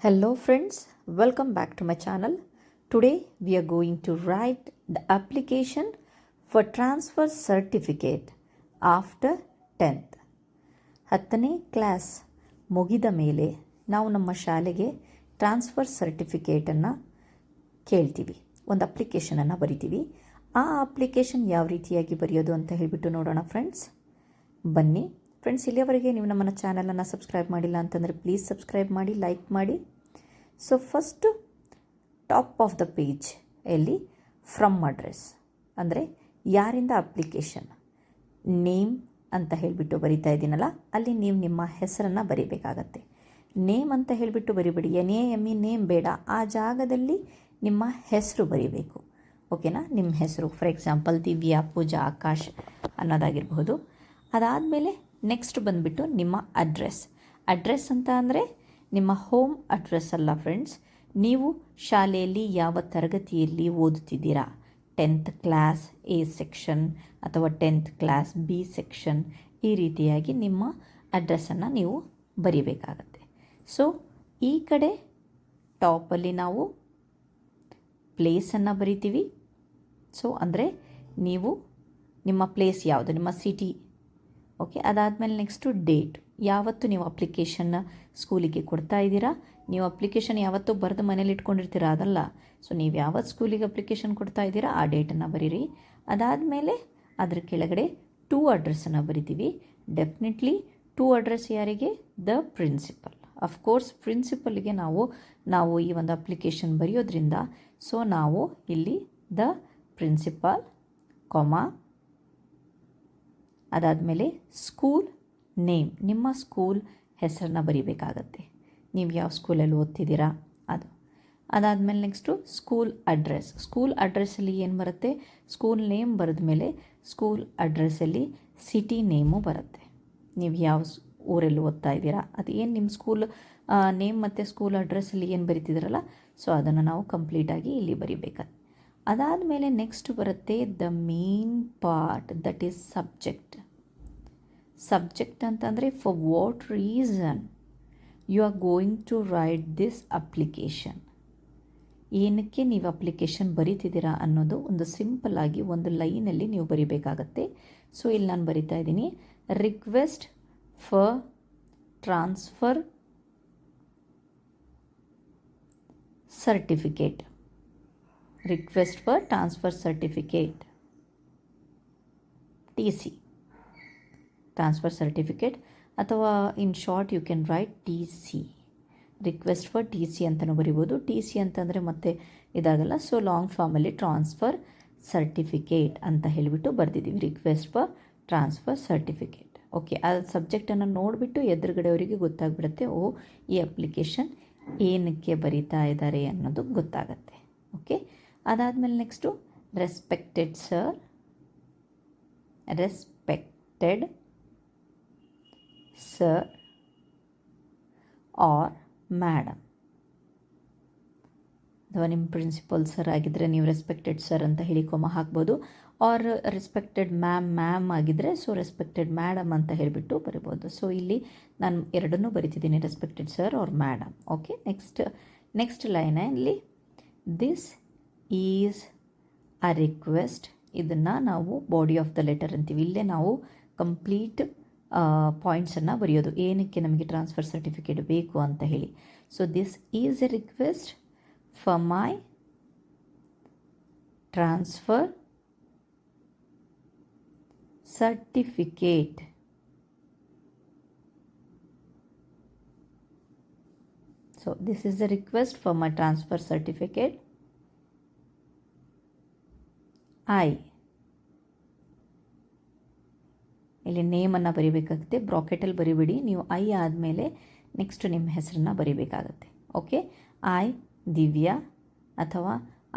Hello friends, welcome back to my channel. Today we are going to write the application for transfer certificate after 10th. 10ನೇ class ಮುಗಿದ ಮೇಲೆ ನಾವು ನಮ್ಮ ಶಾಲೆಗೆ transfer ಸರ್ಟಿಫಿಕೇಟನ್ನು ಕೇಳ್ತೀವಿ. ಒಂದು ಅಪ್ಲಿಕೇಶನನ್ನು ಬರಿತೀವಿ. ಆ ಅಪ್ಲಿಕೇಶನ್ ಯಾವ ರೀತಿಯಾಗಿ ಬರೆಯೋದು ಅಂತ ಹೇಳಿಬಿಟ್ಟು ನೋಡೋಣ ಫ್ರೆಂಡ್ಸ್. ಬನ್ನಿ ಫ್ರೆಂಡ್ಸ್, ಇಲ್ಲಿಯವರೆಗೆ ನೀವು ನಮ್ಮನ್ನು ಚಾನಲನ್ನು ಸಬ್ಸ್ಕ್ರೈಬ್ ಮಾಡಿಲ್ಲ ಅಂತಂದರೆ ಪ್ಲೀಸ್ ಸಬ್ಸ್ಕ್ರೈಬ್ ಮಾಡಿ, ಲೈಕ್ ಮಾಡಿ. So first top of the page ಎಲ್ಲಿ ಫ್ರಮ್ ಅಡ್ರೆಸ್ ಅಂದರೆ ಯಾರಿಂದ ಅಪ್ಲಿಕೇಶನ್, ನೇಮ್ ಅಂತ ಹೇಳಿಬಿಟ್ಟು ಬರಿತಾ ಇದ್ದೀನಲ್ಲ, ಅಲ್ಲಿ ನೀವು ನಿಮ್ಮ ಹೆಸರನ್ನು ಬರೀಬೇಕಾಗತ್ತೆ. ನೇಮ್ ಅಂತ ಹೇಳಿಬಿಟ್ಟು ಬರಿಬೇಡಿ, NAME ನೇಮ್ ಬೇಡ, ಆ ಜಾಗದಲ್ಲಿ ನಿಮ್ಮ ಹೆಸರು ಬರೀಬೇಕು. ಓಕೆನಾ? ನಿಮ್ಮ ಹೆಸರು ಫಾರ್ ಎಕ್ಸಾಂಪಲ್ ದಿವ್ಯಾ, ಪೂಜಾ, ಆಕಾಶ್ ಅನ್ನೋದಾಗಿರ್ಬೋದು. ಅದಾದಮೇಲೆ ನೆಕ್ಸ್ಟ್ ಬಂದುಬಿಟ್ಟು ನಿಮ್ಮ ಅಡ್ರೆಸ್ ಅಂತ ಅಂದರೆ ನಿಮ್ಮ ಹೋಮ್ ಅಡ್ರೆಸ್ ಅಲ್ಲ ಫ್ರೆಂಡ್ಸ್. ನೀವು ಶಾಲೆಯಲ್ಲಿ ಯಾವ ತರಗತಿಯಲ್ಲಿ ಓದುತ್ತಿದ್ದೀರಾ, 10th ಕ್ಲಾಸ್ A ಸೆಕ್ಷನ್ ಅಥವಾ 10th ಕ್ಲಾಸ್ B ಸೆಕ್ಷನ್, ಈ ರೀತಿಯಾಗಿ ನಿಮ್ಮ ಅಡ್ರೆಸ್ಸನ್ನು ನೀವು ಬರೀಬೇಕಾಗತ್ತೆ. ಸೊ ಈ ಕಡೆ ಟಾಪಲ್ಲಿ ನಾವು ಪ್ಲೇಸನ್ನು ಬರಿತೀವಿ. ಸೊ ಅಂದರೆ ನೀವು ನಿಮ್ಮ ಪ್ಲೇಸ್ ಯಾವುದು, ನಿಮ್ಮ ಸಿಟಿ. ಓಕೆ, ಅದಾದಮೇಲೆ ನೆಕ್ಸ್ಟು ಡೇಟ್, ಯಾವತ್ತು ನೀವು ಅಪ್ಲಿಕೇಶನ್ನ ಸ್ಕೂಲಿಗೆ ಕೊಡ್ತಾ ಇದ್ದೀರಾ. ನೀವು ಅಪ್ಲಿಕೇಶನ್ ಯಾವತ್ತೂ ಬರೆದು ಮನೇಲಿ ಇಟ್ಕೊಂಡಿರ್ತೀರ, ಅದಲ್ಲ. ಸೊ ನೀವು ಯಾವತ್ತು ಸ್ಕೂಲಿಗೆ ಅಪ್ಲಿಕೇಶನ್ ಕೊಡ್ತಾ ಇದ್ದೀರಾ ಆ ಡೇಟನ್ನು ಬರೀರಿ. ಅದಾದಮೇಲೆ ಅದ್ರ ಕೆಳಗಡೆ ಟು ಅಡ್ರೆಸ್ಸನ್ನು ಬರಿತೀವಿ. ಡೆಫಿನೆಟ್ಲಿ ಟು ಅಡ್ರೆಸ್ ಯಾರಿಗೆ? The principal. ಅಫ್ಕೋರ್ಸ್ ಪ್ರಿನ್ಸಿಪಲ್ಗೆ ನಾವು ಈ ಒಂದು ಅಪ್ಲಿಕೇಶನ್ ಬರೆಯೋದ್ರಿಂದ ಸೊ ನಾವು ಇಲ್ಲಿ ದ ಪ್ರಿನ್ಸಿಪಾಲ್, ಅದಾದಮೇಲೆ ಸ್ಕೂಲ್ ನೇಮ್, ನಿಮ್ಮ ಸ್ಕೂಲ್ ಹೆಸರನ್ನ ಬರೀಬೇಕಾಗತ್ತೆ. ನೀವು ಯಾವ ಸ್ಕೂಲಲ್ಲಿ ಓದ್ತಿದ್ದೀರಾ ಅದು. ಅದಾದಮೇಲೆ ನೆಕ್ಸ್ಟು ಸ್ಕೂಲ್ ಅಡ್ರೆಸ್ಸಲ್ಲಿ ಏನು ಬರುತ್ತೆ? ಸ್ಕೂಲ್ ನೇಮ್ ಬರೆದ ಮೇಲೆ ಸ್ಕೂಲ್ ಅಡ್ರೆಸ್ಸಲ್ಲಿ ಸಿಟಿ ನೇಮು ಬರುತ್ತೆ. ನೀವು ಯಾವ ಊರಲ್ಲಿ ಓದ್ತಾ ಇದ್ದೀರಾ, ಅದು ಏನು ನಿಮ್ಮ ಸ್ಕೂಲ್ ನೇಮ್ ಮತ್ತು ಸ್ಕೂಲ್ ಅಡ್ರೆಸ್ಸಲ್ಲಿ ಏನು ಬರೀತಿದ್ದೀರಲ್ಲ, ಸೊ ಅದನ್ನು ನಾವು ಕಂಪ್ಲೀಟಾಗಿ ಇಲ್ಲಿ ಬರೀಬೇಕಾಗುತ್ತೆ. ಅದಾದಮೇಲೆ ನೆಕ್ಸ್ಟ್ ಬರುತ್ತೆ the main part, that is subject ಅಂತಂದರೆ for what reason you are going to write this application. ಏನಕ್ಕೆ ನೀವು ಅಪ್ಲಿಕೇಶನ್ ಬರೀತಿದ್ದೀರಾ ಅನ್ನೋದು ಒಂದು ಸಿಂಪಲ್ ಆಗಿ ಒಂದು ಲೈನಲ್ಲಿ ನೀವು ಬರೀಬೇಕಾಗತ್ತೆ. ಸೊ ಇಲ್ಲಿ ನಾನು ಬರಿತಾ ಇದ್ದೀನಿ, request for transfer certificate, TC, transfer certificate, ಅಥವಾ in short you can write TC, request for TC ಅಂತಲೂ ಬರಿಬೋದು. TC ಅಂತಂದರೆ ಮತ್ತೆ ಇದಾಗಲ್ಲ. So long formally transfer certificate ಅಂತ ಹೇಳಿಬಿಟ್ಟು ಬರೆದಿದ್ದೀವಿ, request for transfer certificate. Okay, ಆ ಸಬ್ಜೆಕ್ಟನ್ನು ನೋಡಿಬಿಟ್ಟು ಎದುರುಗಡೆಯವರಿಗೆ ಗೊತ್ತಾಗ್ಬಿಡುತ್ತೆ, ಓ ಈ ಅಪ್ಲಿಕೇಶನ್ ಏನಕ್ಕೆ ಬರೀತಾ ಇದ್ದಾರೆ ಅನ್ನೋದು ಗೊತ್ತಾಗತ್ತೆ. ಓಕೆ, ಅದಾದಮೇಲೆ next respected sir or madam, ಅಥವಾ ನಿಮ್ಮ ಪ್ರಿನ್ಸಿಪಲ್ ಸರ್ ಆಗಿದ್ದರೆ ನೀವು ರೆಸ್ಪೆಕ್ಟೆಡ್ ಸರ್ ಅಂತ ಹೇಳಿ ಹಾಕ್ಬೋದು. ಆರ್ ರೆಸ್ಪೆಕ್ಟೆಡ್ ಮ್ಯಾಮ್ ಆಗಿದ್ದರೆ ಸೊ ರೆಸ್ಪೆಕ್ಟೆಡ್ ಮ್ಯಾಡಮ್ ಅಂತ ಹೇಳಿಬಿಟ್ಟು ಬರಿಬೋದು. ಸೊ ಇಲ್ಲಿ ನಾನು ಎರಡನ್ನೂ ಬರಿತಿದ್ದೀನಿ, respected sir or madam. Okay, next ಲೈನಲ್ಲಿ ದಿಸ್ ಈಸ್ ಅ ರಿಕ್ವೆಸ್ಟ್, ಇದನ್ನು ನಾವು ಬಾಡಿ ಆಫ್ ದ ಲೆಟರ್ ಅಂತೀವಿ. ಇಲ್ಲೇ ನಾವು ಕಂಪ್ಲೀಟ್ ಪಾಯಿಂಟ್ಸನ್ನು ಬರೆಯೋದು, ಏನಕ್ಕೆ ನಮಗೆ ಟ್ರಾನ್ಸ್ಫರ್ ಸರ್ಟಿಫಿಕೇಟ್ ಬೇಕು ಅಂತ ಹೇಳಿ. So this is A request for my transfer certificate. So this is the request for my transfer certificate. ಇಲ್ಲಿ ನೇಮನ್ನು ಬರೀಬೇಕಾಗುತ್ತೆ, ಬ್ರಾಕೆಟಲ್ಲಿ ಬರಿಬಿಡಿ ನೀವು. ಆದಮೇಲೆ ನೆಕ್ಸ್ಟ್ ನಿಮ್ಮ ಹೆಸರನ್ನು ಬರೀಬೇಕಾಗತ್ತೆ. ಓಕೆ, ದಿವ್ಯಾ ಅಥವಾ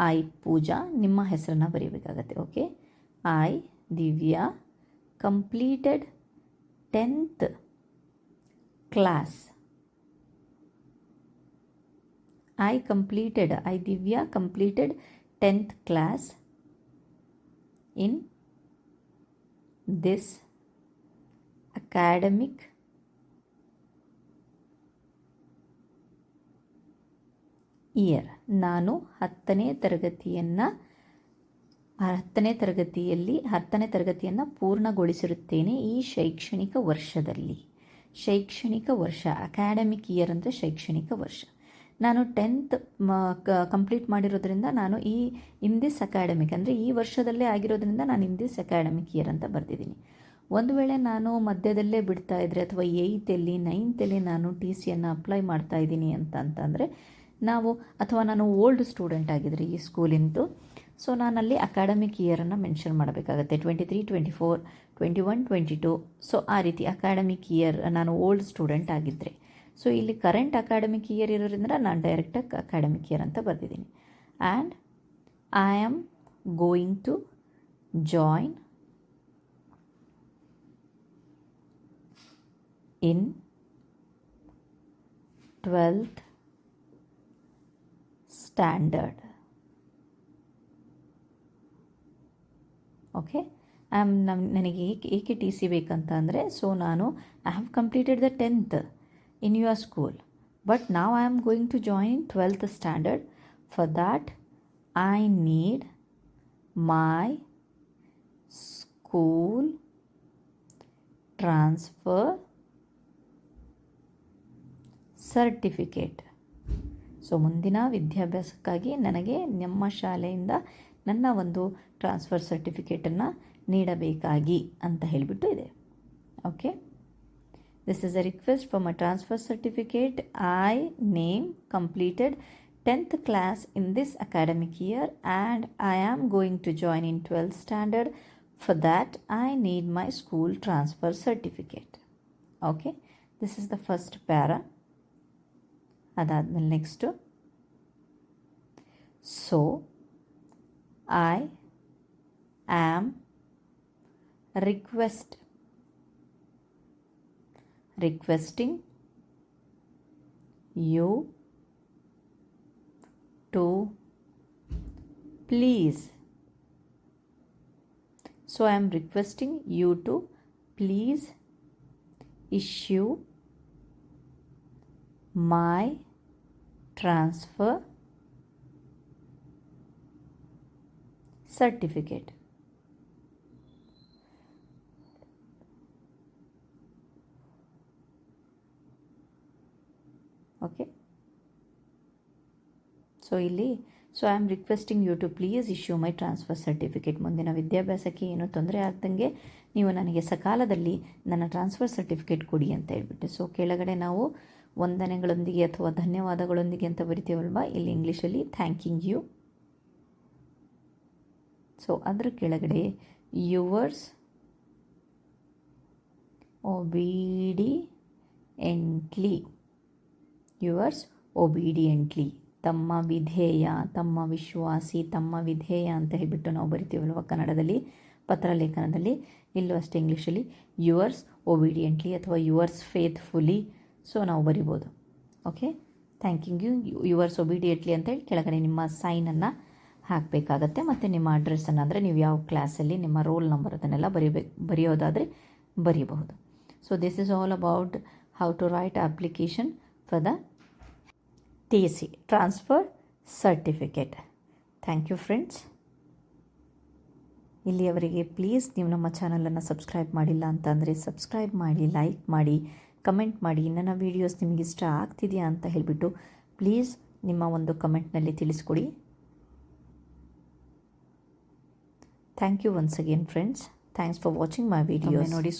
ಪೂಜಾ, ನಿಮ್ಮ ಹೆಸರನ್ನು ಬರೀಬೇಕಾಗತ್ತೆ. Okay, Divya completed 10th class. Divya completed 10th class in this academic year. ನಾನು 10ನೇ ತರಗತಿಯನ್ನು ಪೂರ್ಣಗೊಳಿಸಿರುತ್ತೇನೆ ಈ ಶೈಕ್ಷಣಿಕ ವರ್ಷದಲ್ಲಿ. ಶೈಕ್ಷಣಿಕ ವರ್ಷ, ಅಕಾಡೆಮಿಕ್ ಇಯರ್ ಅಂದರೆ ಶೈಕ್ಷಣಿಕ ವರ್ಷ. ನಾನು 10th ಕಂಪ್ಲೀಟ್ ಮಾಡಿರೋದ್ರಿಂದ ನಾನು ಇನ್ ದಿಸ್ ಅಕಾಡೆಮಿಕ್ ಅಂದರೆ ಈ ವರ್ಷದಲ್ಲೇ ಆಗಿರೋದ್ರಿಂದ ನಾನು ಇನ್ ದಿಸ್ ಅಕಾಡೆಮಿಕ್ ಇಯರ್ ಅಂತ ಬರೆದಿದ್ದೀನಿ. ಒಂದು ವೇಳೆ ನಾನು ಮಧ್ಯದಲ್ಲೇ ಬಿಡ್ತಾ ಇದ್ದರೆ ಅಥವಾ 8ಲ್ಲಿ 9ಲ್ಲಿ ನಾನು TCಯನ್ನು ಅಪ್ಲೈ ಮಾಡ್ತಾ ಇದ್ದೀನಿ ಅಂತಂದರೆ ಅಥವಾ ನಾನು ಓಲ್ಡ್ ಸ್ಟೂಡೆಂಟ್ ಆಗಿದ್ದರೆ ಈ ಸ್ಕೂಲಿಂದು, ಸೊ ನಾನಲ್ಲಿ ಅಕಾಡೆಮಿಕ್ ಇಯರನ್ನು ಮೆನ್ಷನ್ ಮಾಡಬೇಕಾಗತ್ತೆ. 23, 24, 21, 22. ಸೊ ಆ ರೀತಿ ಅಕಾಡೆಮಿಕ್ ಇಯರ್ ನಾನು ಓಲ್ಡ್ ಸ್ಟೂಡೆಂಟ್ ಆಗಿದ್ದರೆ. ಸೊ ಇಲ್ಲಿ ಕರೆಂಟ್ ಅಕಾಡೆಮಿಕ್ ಇಯರ್ ಇರೋದ್ರಿಂದ ನಾನು ಡೈರೆಕ್ಟಾಗಿ ಅಕಾಡೆಮಿಕ್ ಇಯರ್ ಅಂತ ಬರೆದಿದ್ದೀನಿ. And I am going to join in 12th standard. Okay, ನನಗೆ ಏಕೆ TC ಬೇಕಂತ ಅಂದರೆ, ಸೊ ನಾನು I have completed the 10th in your school, but now I am going to join 12th standard. For that I need my school transfer certificate. So ಮುಂದಿನ ವಿದ್ಯಾಭ್ಯಾಸಕ್ಕಾಗಿ ನನಗೆ ನಮ್ಮ ಶಾಲೆಯಿಂದ ನನ್ನ ಒಂದು ಟ್ರಾನ್ಸ್ಫರ್ ಸರ್ಟಿಫಿಕೇಟನ್ನು ನೀಡಬೇಕಾಗಿ ಅಂತ ಹೇಳಿಬಿಟ್ಟು ಇದೆ. Okay, this is a request for my transfer certificate. I name completed 10th class in this academic year and I am going to join in 12th standard. For that I need my school transfer certificate. Okay, this is the first para. ಅದಾದಮೇಲೆ next, so I am requesting you to please. So I am requesting you to please issue my transfer certificate. Okay, so ಇಲ್ಲಿ I am requesting you to please issue my transfer certificate. ಮುಂದಿನ ವಿದ್ಯಾಭ್ಯಾಸಕ್ಕೆ ಏನೂ ತೊಂದರೆ ಆಗ್ದಂಗೆ ನೀವು ನನಗೆ ಸಕಾಲದಲ್ಲಿ ನನ್ನ transfer certificate ಕೊಡಿ ಅಂತ ಹೇಳ್ಬಿಟ್ಟು. ಸೊ ಕೆಳಗಡೆ ನಾವು ವಂದನೆಗಳೊಂದಿಗೆ ಅಥವಾ ಧನ್ಯವಾದಗಳೊಂದಿಗೆ ಅಂತ ಬರಿತೀವಲ್ವಾ, ಇಲ್ಲಿ ಇಂಗ್ಲೀಷಲ್ಲಿ ಥ್ಯಾಂಕಿಂಗ್ ಯು. ಸೊ ಅದರ ಕೆಳಗಡೆ ಯುವರ್ಸ್ ಒಬೀಡಿಯೆಂಟ್ಲಿ, ತಮ್ಮ ವಿಧೇಯ, ತಮ್ಮ ವಿಶ್ವಾಸಿ, ತಮ್ಮ ವಿಧೇಯ ಅಂತ ಹೇಳಿಬಿಟ್ಟು ನಾವು ಬರಿತೀವಲ್ವ ಕನ್ನಡದಲ್ಲಿ ಪತ್ರಲೇಖನದಲ್ಲಿ. ಇಲ್ಲೂ ಅಷ್ಟೇ ಇಂಗ್ಲೀಷಲ್ಲಿ ಯುವರ್ಸ್ ಒಬೀಡಿಯೆಂಟ್ಲಿ ಅಥವಾ ಯುವರ್ಸ್ ಫೇತ್ಫುಲಿ. ಸೊ ನಾವು ಬರಿಬೋದು. ಓಕೆ, ಥ್ಯಾಂಕಿಂಗ್ ಯು ಯುವರ್ಸ್ ಒಬೀಡಿಯೆಂಟ್ಲಿ ಅಂತೇಳಿ ಕೆಳಗಡೆ ನಿಮ್ಮ ಸೈನನ್ನು ಹಾಕಬೇಕಾಗತ್ತೆ. ಮತ್ತು ನಿಮ್ಮ ಅಡ್ರೆಸ್ಸನ್ನು, ಅಂದರೆ ನೀವು ಯಾವ ಕ್ಲಾಸಲ್ಲಿ ನಿಮ್ಮ ರೋಲ್ ನಂಬರ್ ಅದನ್ನೆಲ್ಲ ಬರೆಯೋದಾದರೆ ಬರೀಬಹುದು. So this is all about how to write application for the TC, transfer certificate. Thank you friends. ಇಲ್ಲಿಯವರೆಗೆ ಪ್ಲೀಸ್ ನೀವು ನಮ್ಮ ಚಾನಲನ್ನು ಸಬ್ಸ್ಕ್ರೈಬ್ ಮಾಡಿಲ್ಲ ಅಂತಂದರೆ ಸಬ್ಸ್ಕ್ರೈಬ್ ಮಾಡಿ, ಲೈಕ್ ಮಾಡಿ, ಕಮೆಂಟ್ ಮಾಡಿ. ನನ್ನ ವೀಡಿಯೋಸ್ ನಿಮಗೆ ಇಷ್ಟ ಆಗ್ತಿದೆಯಾ ಅಂತ ಹೇಳಿಬಿಟ್ಟು ಪ್ಲೀಸ್ ನಿಮ್ಮ ಒಂದು ಕಮೆಂಟ್ನಲ್ಲಿ ತಿಳಿಸ್ಕೊಡಿ. Thank you once again friends. Thanks for watching my videos. ನೋಡಿ